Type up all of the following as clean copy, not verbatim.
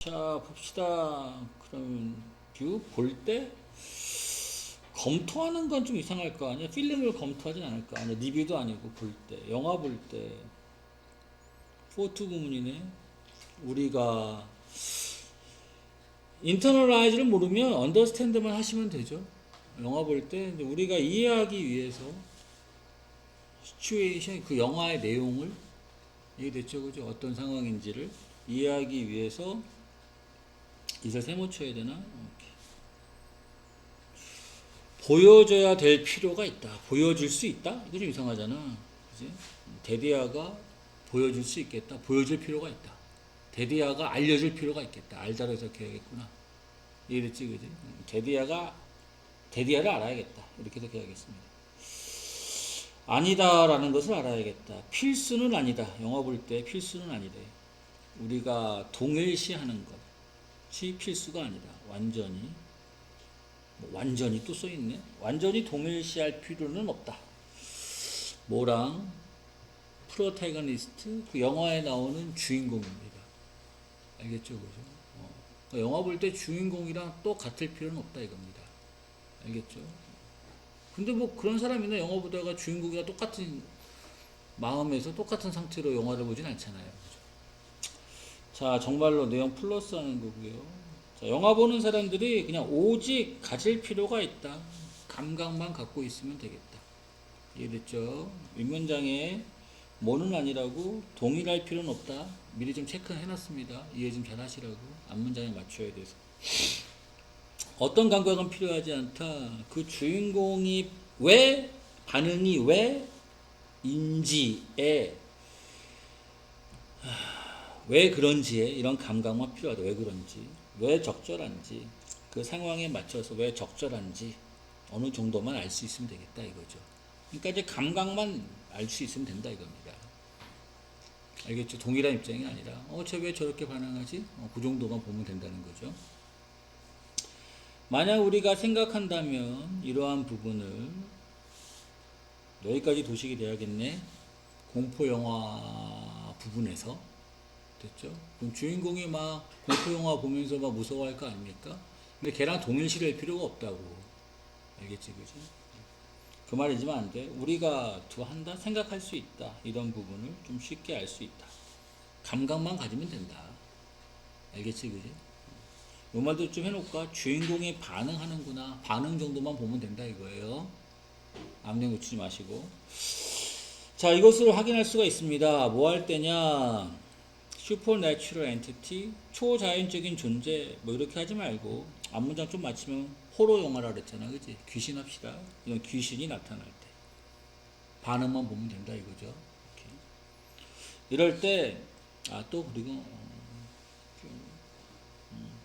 자, 봅시다. 그러면 뷰 볼 때 검토하는 건 좀 이상할 거 아니야? 필름을 검토하진 않을 거 아니야? 리뷰도 아니고 볼 때, 영화 볼 때 포트 구문이네. 우리가 인터널라이즈를 모르면 언더스탠드만 하시면 되죠. 영화 볼 때 우리가 이해하기 위해서 시츄에이션 그 영화의 내용을 이해됐죠, 그죠? 어떤 상황인지를 이해하기 위해서 이걸 세모쳐야 되나? 이렇게. 보여줘야 될 필요가 있다. 보여줄 수 있다? 이거 좀 이상하잖아. 그지? 데디아가 보여줄 수 있겠다. 보여줄 필요가 있다. 데디아가 알려줄 필요가 있겠다. 알다로 해석해야겠구나. 이랬지, 그지? 데디아를 알아야겠다. 이렇게 해석해야겠습니다. 아니다라는 것을 알아야겠다. 필수는 아니다. 영화 볼 때 필수는 아니래. 우리가 동일시하는 것이 필수가 아니다. 완전히. 완전히 또 써있네. 완전히 동일시할 필요는 없다. 뭐랑? 프로타고니스트, 그 영화에 나오는 주인공입니다. 알겠죠, 그죠? 그러니까 영화 볼 때 주인공이랑 또 같을 필요는 없다 이겁니다. 알겠죠? 근데 뭐 그런 사람이나 영화 보다가 주인공이랑 똑같은 마음에서 똑같은 상태로 영화를 보진 않잖아요. 그죠? 자, 정말로 내용 플러스 하는 거고요. 자, 영화 보는 사람들이 그냥 오직 가질 필요가 있다. 감각만 갖고 있으면 되겠다. 이해됐죠? 윗문장에 뭐는 아니라고 동일할 필요는 없다. 미리 좀 체크해 놨습니다. 이해 좀 잘 하시라고. 앞문장에 맞춰야 돼서. 어떤 감각은 필요하지 않다. 그 주인공이 반응이 왜 인지에, 왜 그런지에 이런 감각만 필요하다. 왜 그런지, 왜 적절한지, 그 상황에 맞춰서 왜 적절한지 어느 정도만 알 수 있으면 되겠다 이거죠. 그러니까 이제 감각만 알 수 있으면 된다 이겁니다. 알겠죠? 동일한 입장이 아니라 쟤 왜 저렇게 반응하지? 그 정도만 보면 된다는 거죠. 만약 우리가 생각한다면 이러한 부분을 여기까지 도식이 돼야겠네. 공포 영화 부분에서 됐죠? 그럼 주인공이 막 공포 영화 보면서 막 무서워할 거 아닙니까? 근데 걔랑 동일시할 필요가 없다고. 알겠지, 그지? 그 말이지만 안 돼. 우리가 한다 생각할 수 있다. 이런 부분을 좀 쉽게 알 수 있다. 감각만 가지면 된다. 알겠지, 그지? 요 말도 좀 해놓을까? 주인공이 반응하는구나. 반응 정도만 보면 된다 이거예요. 앞내 놓치지 마시고. 자, 이것을 확인할 수가 있습니다. 뭐 할 때냐? Supernatural entity, 초자연적인 존재, 뭐 이렇게 하지 말고 앞문장 좀 맞추면 호러 영화라 그랬잖아, 그지? 귀신 합시다. 이런 귀신이 나타날 때 반응만 보면 된다 이거죠. 이렇게. 이럴 때 또 그리고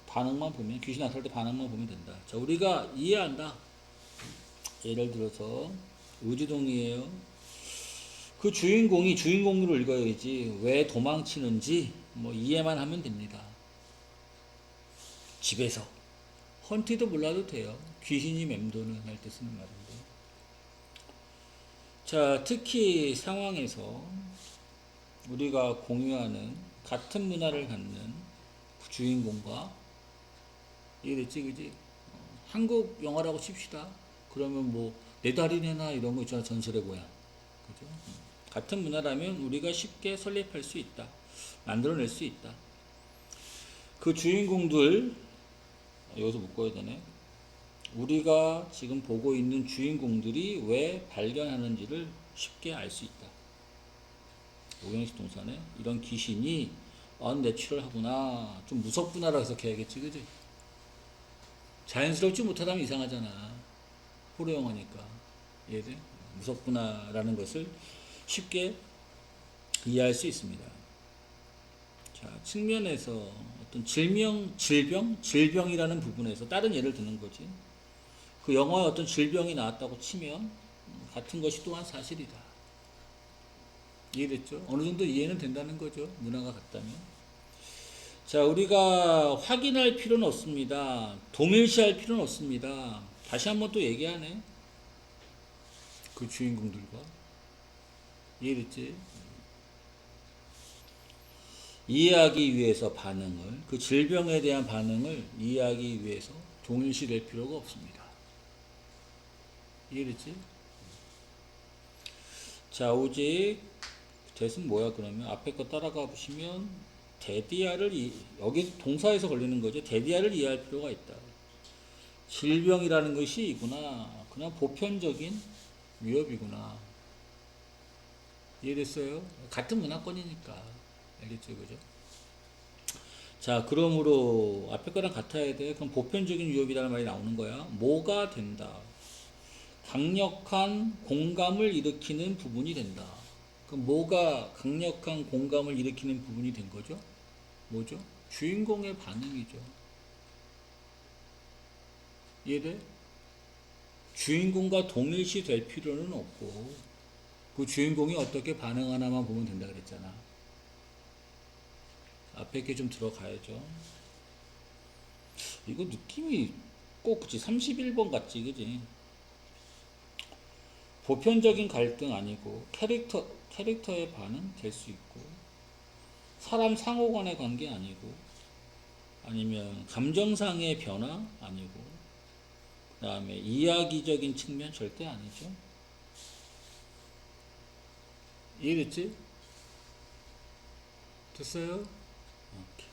반응만 보면, 귀신 나타날 때 반응만 보면 된다. 자, 우리가 이해한다. 예를 들어서 의지동이에요. 그 주인공이 주인공으로 읽어야지 왜 도망치는지 뭐 이해만 하면 됩니다. 집에서 헌티도 몰라도 돼요. 귀신이 맴도는 할 때 쓰는 말인데. 자, 특히 상황에서 우리가 공유하는 같은 문화를 갖는 주인공과, 이해됐지, 그지? 한국 영화라고 칩시다. 그러면 뭐 내 다리 내나 이런 거 있잖아, 전설의 고향. 그죠? 같은 문화라면 우리가 쉽게 설립할 수 있다. 만들어낼 수 있다. 그 주인공들, 여기서 묶어야 되네. 우리가 지금 보고 있는 주인공들이 왜 발견하는지를 쉽게 알 수 있다. 오형식 동사네. 이런 귀신이 언내추럴하구나, 좀 무섭구나라고 해석해야겠지, 그지? 자연스럽지 못하다면 이상하잖아. 호러 영화니까. 이해돼? 무섭구나라는 것을 쉽게 이해할 수 있습니다. 자, 측면에서 어떤 질병이라는 부분에서 다른 예를 드는 거지. 그 영화에 어떤 질병이 나왔다고 치면 같은 것이 또한 사실이다. 이해됐죠? 어느 정도 이해는 된다는 거죠. 문화가 같다면. 자, 우리가 확인할 필요는 없습니다. 동일시할 필요는 없습니다. 다시 한번 또 얘기하네. 그 주인공들과. 이해됐지? 이해하기 위해서 반응을, 그 질병에 대한 반응을 이해하기 위해서 동일시될 필요가 없습니다. 이해됐지? 자, 오직 대신 뭐야 그러면 앞에 거 따라가 보시면 여기 동사에서 걸리는 거죠. 대디아를 이해할 필요가 있다. 질병이라는 것이 이구나. 그냥 보편적인 위협이구나. 이해됐어요? 같은 문화권이니까. 알겠죠? 그죠? 자, 그러므로 앞에 거랑 같아야 돼. 그럼 보편적인 위협이라는 말이 나오는 거야. 뭐가 된다. 강력한 공감을 일으키는 부분이 된다. 그럼 뭐가 강력한 공감을 일으키는 부분이 된 거죠? 뭐죠? 주인공의 반응이죠. 이해돼? 주인공과 동일시 될 필요는 없고 그 주인공이 어떻게 반응하나만 보면 된다 그랬잖아. 앞에 게 좀 들어가야죠. 이거 느낌이 꼭 그치 31번 같지 그지? 보편적인 갈등 아니고 캐릭터의 반응 될 수 있고 사람 상호 간의 관계 아니고 아니면 감정상의 변화 아니고 그 다음에 이야기적인 측면 절대 아니죠. 이해됐지? 됐어요? 오케이.